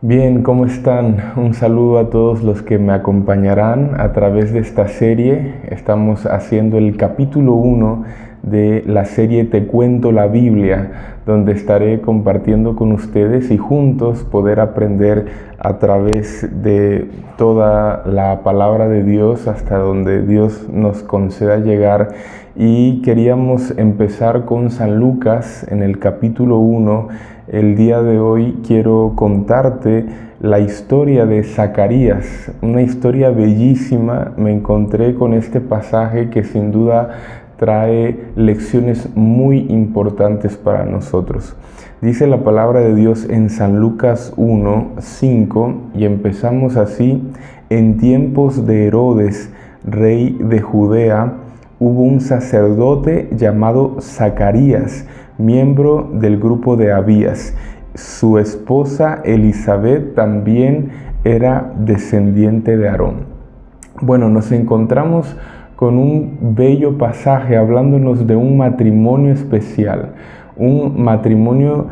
Bien, ¿cómo están? Un saludo a todos los que me acompañarán a través de esta serie. Estamos haciendo el capítulo 1 de la serie Te cuento la Biblia, donde estaré compartiendo con ustedes y juntos poder aprender a través de toda la palabra de Dios hasta donde Dios nos conceda llegar. Y queríamos empezar con San Lucas en el capítulo 1. El día de hoy quiero contarte la historia de Zacarías, una historia bellísima. Me encontré con este pasaje que sin duda trae lecciones muy importantes para nosotros. Dice la palabra de Dios en San Lucas 1:5 y empezamos así: en tiempos de Herodes, rey de Judea, hubo un sacerdote llamado Zacarías, miembro del grupo de Abías. Su esposa Elizabeth también era descendiente de Aarón. Bueno, nos encontramos con un bello pasaje hablándonos de un matrimonio especial, un matrimonio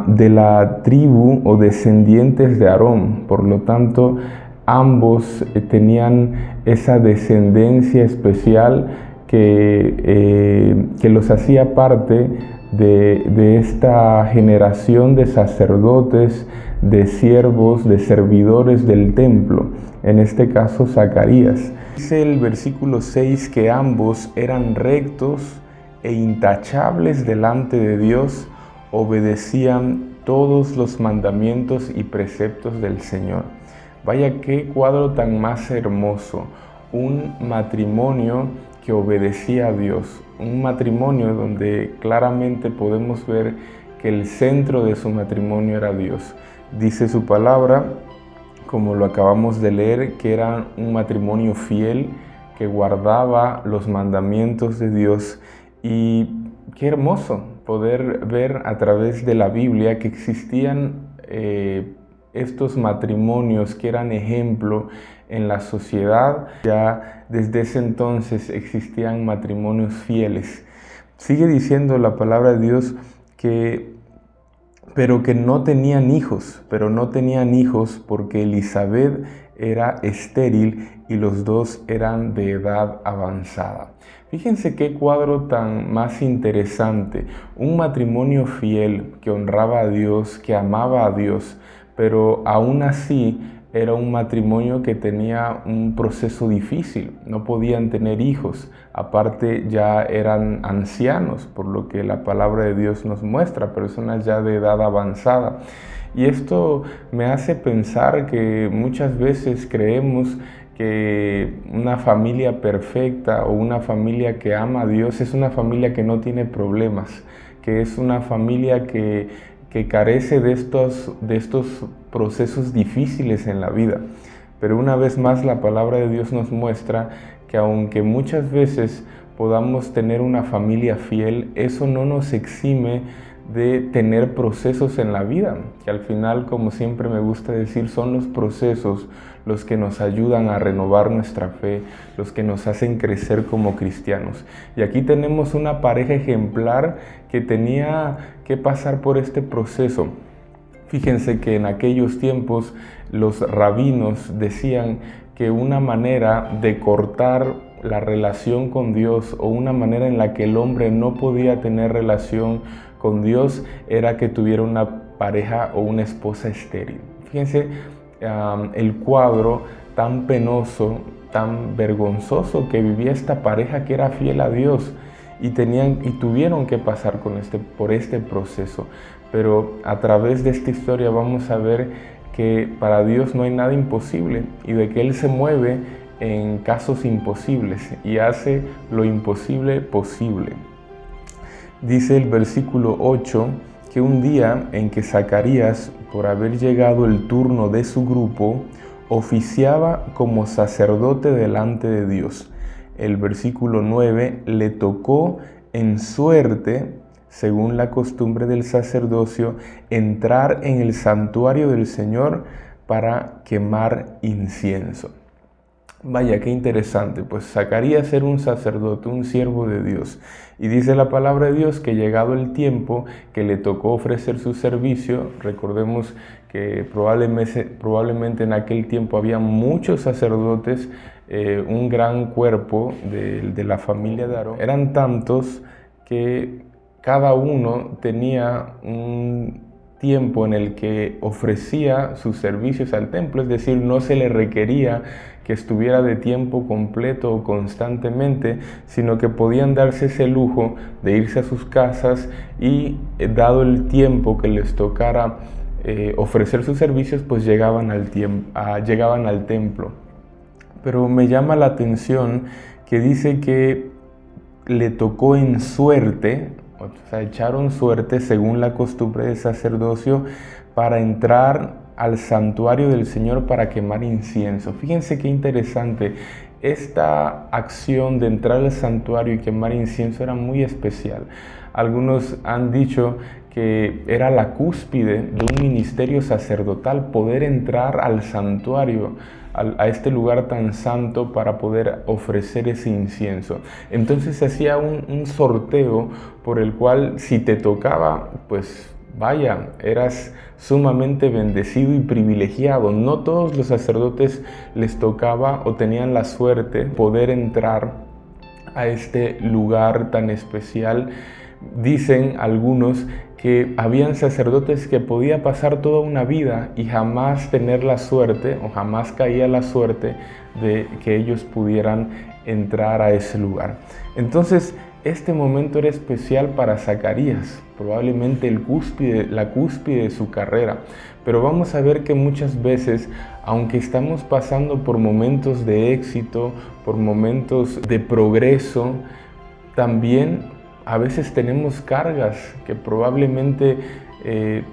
de la tribu o descendientes de Aarón. Por lo tanto, ambos tenían esa descendencia especial que los hacía parte de esta generación de sacerdotes, de siervos, de servidores del templo, en este caso Zacarías. Dice el versículo 6 que ambos eran rectos e intachables delante de Dios, obedecían todos los mandamientos y preceptos del Señor. Vaya qué cuadro tan más hermoso, un matrimonio que obedecía a Dios, un matrimonio donde claramente podemos ver que el centro de su matrimonio era Dios. Dice su palabra, como lo acabamos de leer, que era un matrimonio fiel, que guardaba los mandamientos de Dios. Y qué hermoso poder ver a través de la Biblia que existían estos matrimonios que eran ejemplo en la sociedad. Ya desde ese entonces existían matrimonios fieles. Sigue diciendo la palabra de Dios pero que no tenían hijos, porque Elizabeth era estéril y los dos eran de edad avanzada. Fíjense qué cuadro tan más interesante, un matrimonio fiel que honraba a Dios, que amaba a Dios, pero aún así era un matrimonio que tenía un proceso difícil, no podían tener hijos, aparte ya eran ancianos, por lo que la palabra de Dios nos muestra, personas ya de edad avanzada. Y esto me hace pensar que muchas veces creemos que una familia perfecta o una familia que ama a Dios es una familia que no tiene problemas, que es una familia que carece de estos procesos difíciles en la vida. Pero una vez más la palabra de Dios nos muestra que aunque muchas veces podamos tener una familia fiel, eso no nos exime de tener procesos en la vida, que al final, como siempre me gusta decir, son los procesos los que nos ayudan a renovar nuestra fe, los que nos hacen crecer como cristianos. Y aquí tenemos una pareja ejemplar que tenía que pasar por este proceso. Fíjense que en aquellos tiempos los rabinos decían que una manera de cortar la relación con Dios o una manera en la que el hombre no podía tener relación con Dios era que tuviera una pareja o una esposa estéril. Fíjense el cuadro tan penoso, tan vergonzoso que vivía esta pareja que era fiel a Dios y tuvieron que pasar por este proceso. Pero a través de esta historia vamos a ver que para Dios no hay nada imposible y de que Él se mueve en casos imposibles y hace lo imposible posible. Dice el versículo 8 que un día en que Zacarías, por haber llegado el turno de su grupo, oficiaba como sacerdote delante de Dios. El versículo 9 le tocó en suerte, según la costumbre del sacerdocio, entrar en el santuario del Señor para quemar incienso. Vaya, qué interesante. Pues Zacarías era un sacerdote, un siervo de Dios. Y dice la palabra de Dios que llegado el tiempo que le tocó ofrecer su servicio, recordemos que probablemente en aquel tiempo había muchos sacerdotes, un gran cuerpo de la familia de Aarón. Eran tantos que cada uno tenía un tiempo en el que ofrecía sus servicios al templo, es decir, no se le requería que estuviera de tiempo completo o constantemente, sino que podían darse ese lujo de irse a sus casas y dado el tiempo que les tocara ofrecer sus servicios, pues llegaban al templo. Pero me llama la atención que dice que le tocó en suerte, o sea, echaron suerte según la costumbre del sacerdocio para entrar al santuario del Señor para quemar incienso. Fíjense qué interesante. Esta acción de entrar al santuario y quemar incienso era muy especial. Algunos han dicho que era la cúspide de un ministerio sacerdotal, poder entrar al santuario, a este lugar tan santo para poder ofrecer ese incienso. Entonces se hacía un sorteo por el cual si te tocaba, pues vaya, eras sumamente bendecido y privilegiado. No todos los sacerdotes les tocaba o tenían la suerte de poder entrar a este lugar tan especial. Dicen algunos que habían sacerdotes que podía pasar toda una vida y jamás tener la suerte o jamás caía la suerte de que ellos pudieran entrar a ese lugar. Entonces, este momento era especial para Zacarías, probablemente la cúspide de su carrera. Pero vamos a ver que muchas veces, aunque estamos pasando por momentos de éxito, por momentos de progreso, también a veces tenemos cargas que probablemente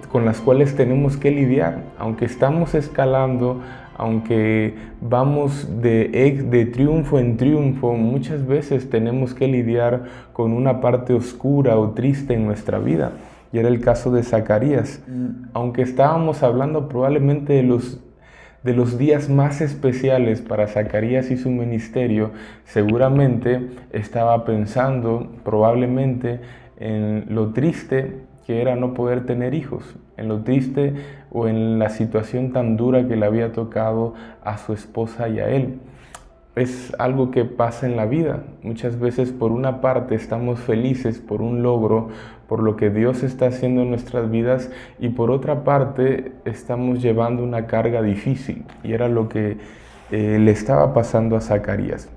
con las cuales tenemos que lidiar. Aunque estamos escalando, aunque vamos de triunfo en triunfo, muchas veces tenemos que lidiar con una parte oscura o triste en nuestra vida. Y era el caso de Zacarías. Aunque estábamos hablando probablemente de los días más especiales para Zacarías y su ministerio, seguramente estaba pensando probablemente en lo triste que era no poder tener hijos, en lo triste o en la situación tan dura que le había tocado a su esposa y a él. Es algo que pasa en la vida. Muchas veces por una parte estamos felices por un logro, por lo que Dios está haciendo en nuestras vidas, y por otra parte estamos llevando una carga difícil, y era lo que le estaba pasando a Zacarías.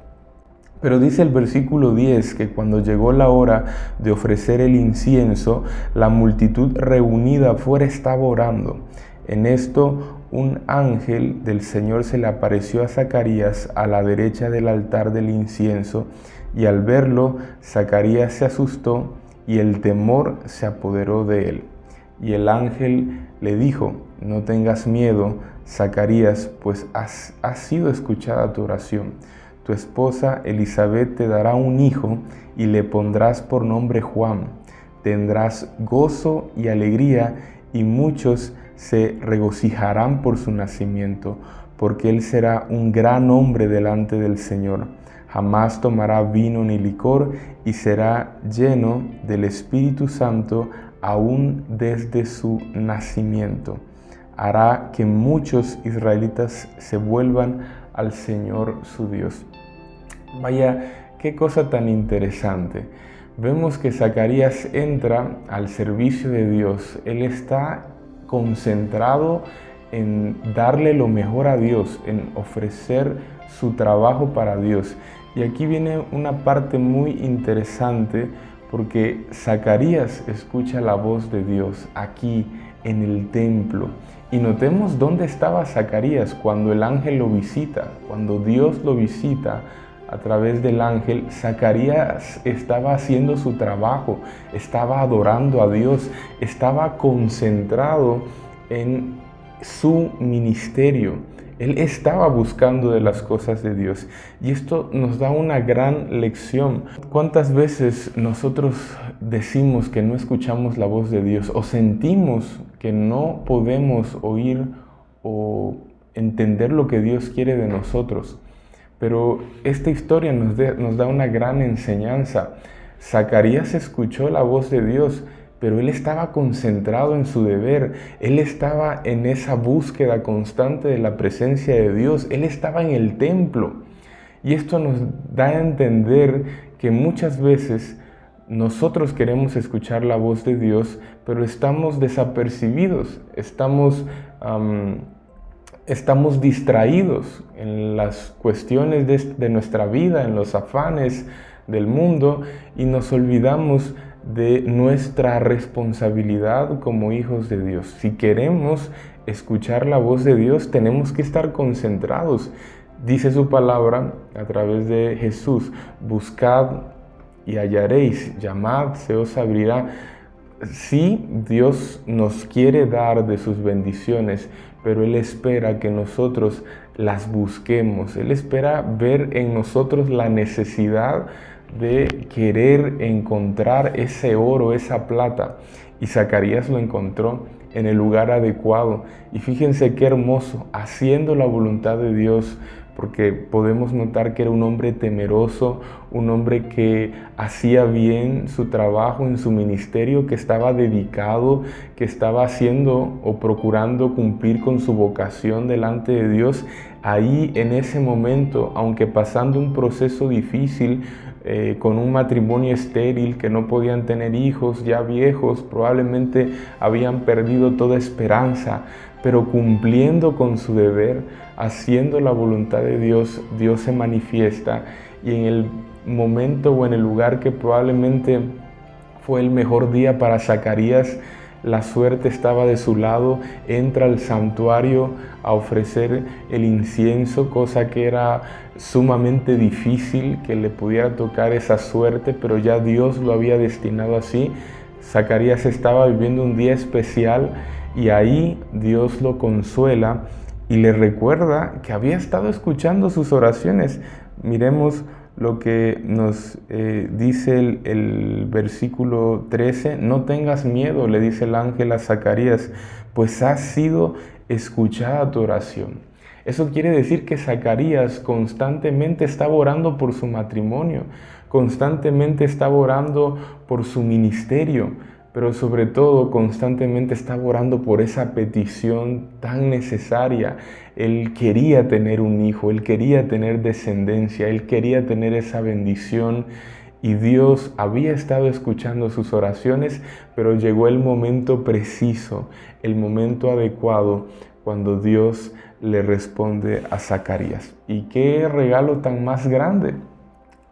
Pero dice el versículo 10 que cuando llegó la hora de ofrecer el incienso, la multitud reunida afuera estaba orando. En esto, un ángel del Señor se le apareció a Zacarías a la derecha del altar del incienso, y al verlo, Zacarías se asustó y el temor se apoderó de él. Y el ángel le dijo: no tengas miedo, Zacarías, pues ha sido escuchada tu oración. Tu esposa Elizabeth te dará un hijo y le pondrás por nombre Juan. Tendrás gozo y alegría, y muchos se regocijarán por su nacimiento, porque él será un gran hombre delante del Señor. Jamás tomará vino ni licor, y será lleno del Espíritu Santo aún desde su nacimiento. Hará que muchos israelitas se vuelvan al Señor su Dios. Vaya, qué cosa tan interesante. Vemos que Zacarías entra al servicio de Dios. Él está concentrado en darle lo mejor a Dios, en ofrecer su trabajo para Dios. Y aquí viene una parte muy interesante, porque Zacarías escucha la voz de Dios aquí en el templo. Y notemos dónde estaba Zacarías cuando el ángel lo visita, cuando Dios lo visita a través del ángel. Zacarías estaba haciendo su trabajo, estaba adorando a Dios, estaba concentrado en su ministerio. Él estaba buscando de las cosas de Dios. Y esto nos da una gran lección. ¿Cuántas veces nosotros decimos que no escuchamos la voz de Dios, o sentimos que no podemos oír o entender lo que Dios quiere de nosotros? Pero esta historia nos da una gran enseñanza. Zacarías escuchó la voz de Dios, pero él estaba concentrado en su deber, él estaba en esa búsqueda constante de la presencia de Dios, él estaba en el templo. Y esto nos da a entender que muchas veces nosotros queremos escuchar la voz de Dios, pero estamos desapercibidos, estamos distraídos en las cuestiones de nuestra vida, en los afanes del mundo, y nos olvidamos de nuestra responsabilidad como hijos de Dios. Si queremos escuchar la voz de Dios, tenemos que estar concentrados. Dice su palabra a través de Jesús: buscad y hallaréis, llamad, se os abrirá. Sí, Dios nos quiere dar de sus bendiciones, pero Él espera que nosotros las busquemos. Él espera ver en nosotros la necesidad de querer encontrar ese oro, esa plata. Y Zacarías lo encontró en el lugar adecuado. Y fíjense qué hermoso, haciendo la voluntad de Dios, porque podemos notar que era un hombre temeroso, un hombre que hacía bien su trabajo en su ministerio, que estaba dedicado, que estaba haciendo o procurando cumplir con su vocación delante de Dios. Ahí en ese momento, aunque pasando un proceso difícil, con un matrimonio estéril, que no podían tener hijos, ya viejos, probablemente habían perdido toda esperanza, pero cumpliendo con su deber, haciendo la voluntad de Dios, Dios se manifiesta, y en el momento o en el lugar que probablemente fue el mejor día para Zacarías, la suerte estaba de su lado, entra al santuario a ofrecer el incienso, cosa que era sumamente difícil que le pudiera tocar esa suerte, pero ya Dios lo había destinado así. Zacarías estaba viviendo un día especial y ahí Dios lo consuela y le recuerda que había estado escuchando sus oraciones. Miremos lo que nos dice el versículo 13. No tengas miedo, le dice el ángel a Zacarías, pues ha sido escuchada tu oración. Eso quiere decir que Zacarías constantemente estaba orando por su matrimonio, constantemente estaba orando por su ministerio, pero sobre todo constantemente estaba orando por esa petición tan necesaria. Él quería tener un hijo, él quería tener descendencia, él quería tener esa bendición, y Dios había estado escuchando sus oraciones, pero llegó el momento preciso, el momento adecuado, cuando Dios le responde a Zacarías. Y qué regalo tan más grande,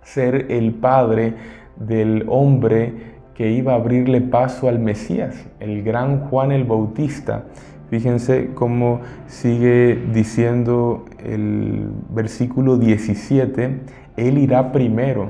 ser el padre del hombre que iba a abrirle paso al Mesías, el gran Juan el Bautista. Fíjense cómo sigue diciendo el versículo 17, Él irá primero.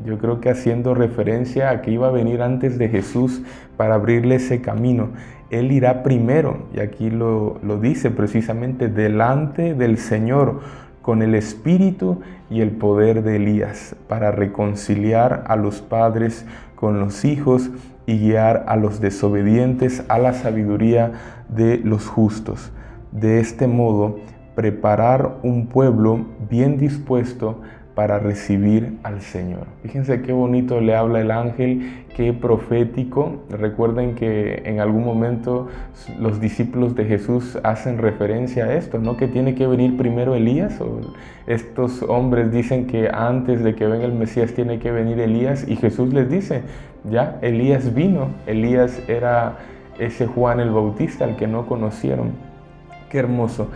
Yo creo que haciendo referencia a que iba a venir antes de Jesús para abrirle ese camino. Él irá primero, y aquí lo dice precisamente, delante del Señor, con el espíritu y el poder de Elías, para reconciliar a los padres con los hijos y guiar a los desobedientes a la sabiduría de los justos. De este modo, preparar un pueblo bien dispuesto para recibir al Señor. Fíjense qué bonito le habla el ángel, qué profético. Recuerden que en algún momento los discípulos de Jesús hacen referencia a esto, ¿no? Que tiene que venir primero Elías, o estos hombres dicen que antes de que venga el Mesías tiene que venir Elías, y Jesús les dice, ya, Elías vino. Elías era ese Juan el Bautista al que no conocieron. Qué hermoso.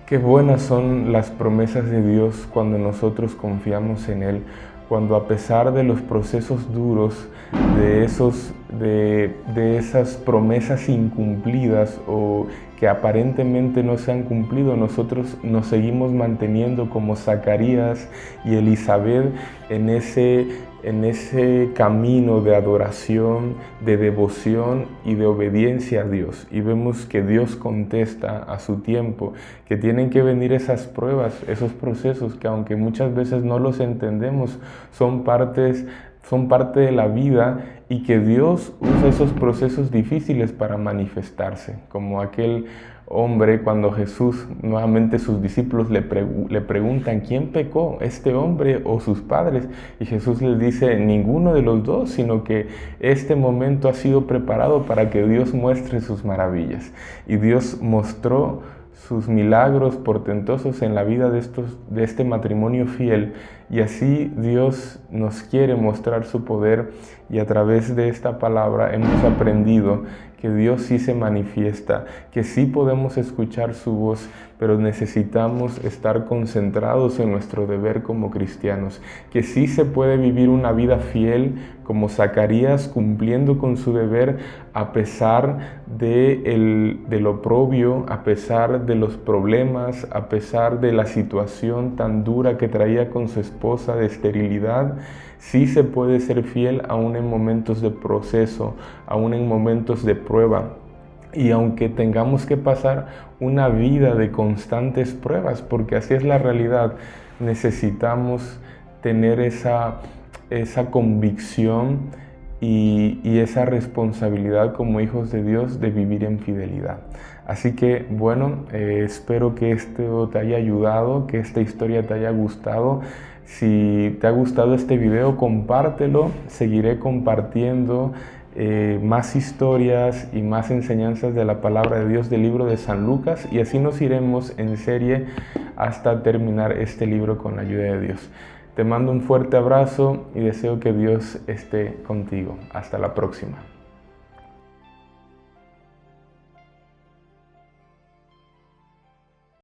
Qué buenas son las promesas de Dios cuando nosotros confiamos en Él, cuando a pesar de los procesos duros, de esas promesas incumplidas o que aparentemente no se han cumplido, nosotros nos seguimos manteniendo como Zacarías y Elizabeth en ese camino de adoración, de devoción y de obediencia a Dios. Y vemos que Dios contesta a su tiempo, que tienen que venir esas pruebas, esos procesos que aunque muchas veces no los entendemos, son parte de la vida, y que Dios usa esos procesos difíciles para manifestarse, como aquel hombre, cuando Jesús, nuevamente sus discípulos le preguntan, ¿quién pecó, este hombre o sus padres? Y Jesús les dice, ninguno de los dos, sino que este momento ha sido preparado para que Dios muestre sus maravillas. Y Dios mostró sus milagros portentosos en la vida de este matrimonio fiel, y así Dios nos quiere mostrar su poder, y a través de esta palabra hemos aprendido que Dios sí se manifiesta, que sí podemos escuchar su voz, pero necesitamos estar concentrados en nuestro deber como cristianos, que sí se puede vivir una vida fiel como Zacarías, cumpliendo con su deber a pesar del oprobio, a pesar de los problemas, a pesar de la situación tan dura que traía con su esposa de esterilidad. Sí se puede ser fiel aún en momentos de proceso, aún en momentos de prueba. Y aunque tengamos que pasar una vida de constantes pruebas, porque así es la realidad, necesitamos tener esa convicción y esa responsabilidad como hijos de Dios de vivir en fidelidad. Así que bueno, espero que esto te haya ayudado, que esta historia te haya gustado. Si te ha gustado este video, compártelo. Seguiré compartiendo más historias y más enseñanzas de la palabra de Dios del libro de San Lucas, y así nos iremos en serie hasta terminar este libro con la ayuda de Dios. Te mando un fuerte abrazo y deseo que Dios esté contigo. Hasta la próxima.